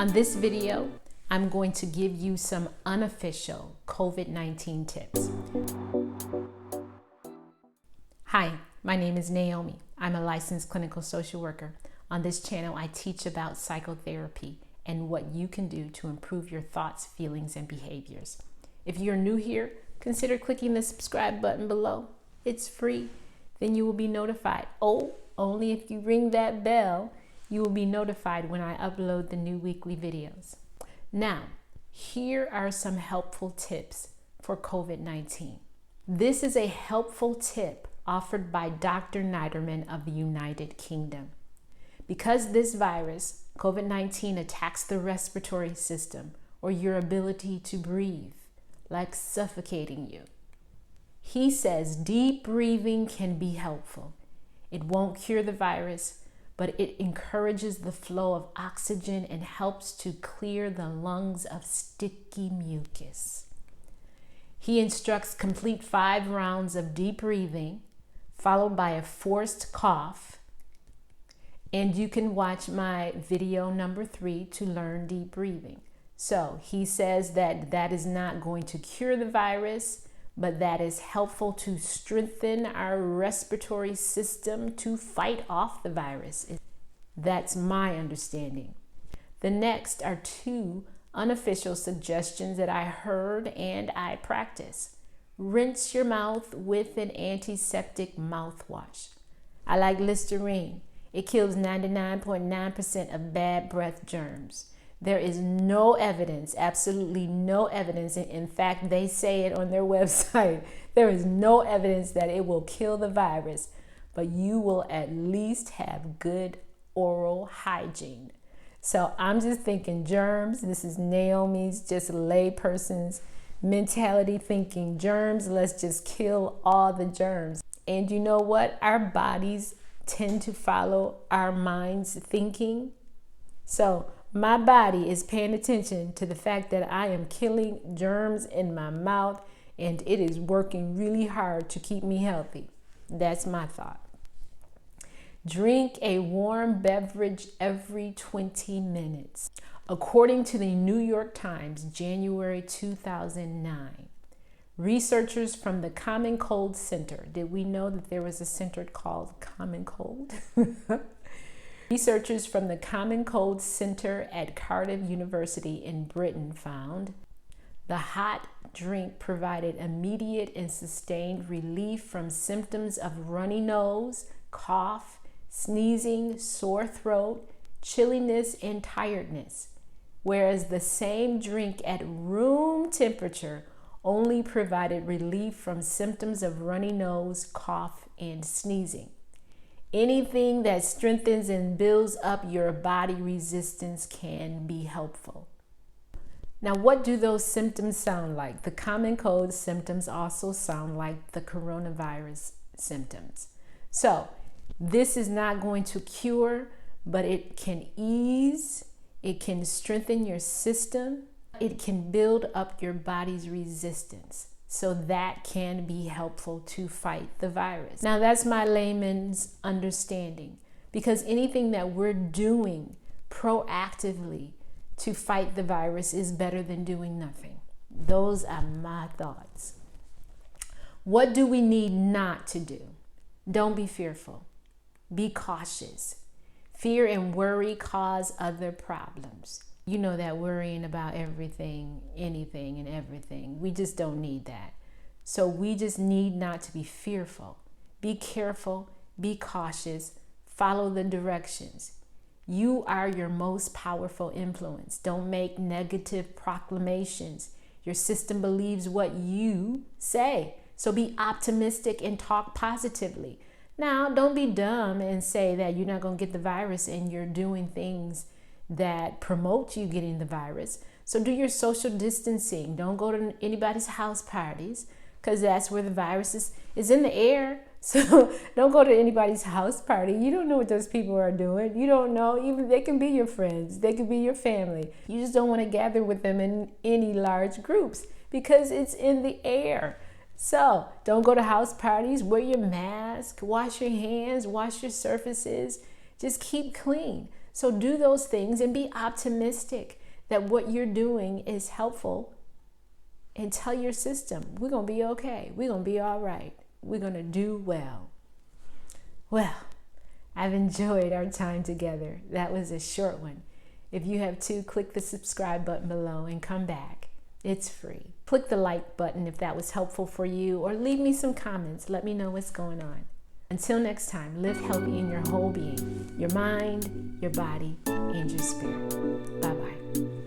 On this video, I'm going to give you some unofficial COVID-19 tips. Hi, my name is Naomi. I'm a licensed clinical social worker. On this channel, I teach about psychotherapy and what you can do to improve your thoughts, feelings, and behaviors. If you're new here, consider clicking the subscribe button below. It's free. Then you will be notified. Oh, only if you ring that bell, you will be notified when I upload the new weekly videos. Now, here are some helpful tips for COVID-19. This is a helpful tip offered by Dr. Niederman of the United Kingdom. Because this virus, COVID-19, attacks the respiratory system or your ability to breathe, like suffocating you. He says deep breathing can be helpful. It won't cure the virus, but it encourages the flow of oxygen and helps to clear the lungs of sticky mucus. He instructs complete 5 rounds of deep breathing, followed by a forced cough. And you can watch my video number 3 to learn deep breathing. So he says that is not going to cure the virus, but that is helpful to strengthen our respiratory system to fight off the virus. That's my understanding. The next are 2 unofficial suggestions that I heard and I practice. Rinse your mouth with an antiseptic mouthwash. I like Listerine. It kills 99.9% of bad breath germs. There is no evidence, absolutely no evidence. In fact, they say it on their website. There is no evidence that it will kill the virus, but you will at least have good oral hygiene. So I'm just thinking germs. This is Naomi's just layperson's mentality, thinking germs. Let's just kill all the germs. And you know what? Our bodies tend to follow our minds' thinking. So my body is paying attention to the fact that I am killing germs in my mouth, and it is working really hard to keep me healthy. That's my thought. Drink a warm beverage every 20 minutes. According to the New York Times, January 2009, researchers from the Common Cold Center, did we know that there was a center called Common Cold? Researchers from the Common Cold Center at Cardiff University in Britain found the hot drink provided immediate and sustained relief from symptoms of runny nose, cough, sneezing, sore throat, chilliness, and tiredness, whereas the same drink at room temperature only provided relief from symptoms of runny nose, cough, and sneezing. Anything that strengthens and builds up your body resistance can be helpful. Now, what do those symptoms sound like? The common cold symptoms also sound like the coronavirus symptoms. So this is not going to cure, but it can ease, it can strengthen your system, it can build up your body's resistance. So that can be helpful to fight the virus. Now that's my layman's understanding, because anything that we're doing proactively to fight the virus is better than doing nothing. Those are my thoughts. What do we need not to do? Don't be fearful. Be cautious. Fear and worry cause other problems. You know that worrying about everything, anything, and everything. We just don't need that. So we just need not to be fearful. Be careful, be cautious, follow the directions. You are your most powerful influence. Don't make negative proclamations. Your system believes what you say. So be optimistic and talk positively. Now, don't be dumb and say that you're not going to get the virus and you're doing things that promote you getting the virus. So do your social distancing. Don't go to anybody's house parties, because that's where the virus is in the air. So don't go to anybody's house party. You don't know what those people are doing. You don't know. Even they can be your friends. They can be your family. You just don't want to gather with them in any large groups because it's in the air. So don't go to house parties. Wear your mask. Wash your hands. Wash your surfaces. Just keep clean. So do those things and be optimistic that what you're doing is helpful, and tell your system, we're going to be okay. We're going to be all right. We're going to do well. Well, I've enjoyed our time together. That was a short one. If you have too, click the subscribe button below and come back. It's free. Click the like button if that was helpful for you, or leave me some comments. Let me know what's going on. Until next time, live healthy in your whole being, your mind, your body, and your spirit. Bye-bye.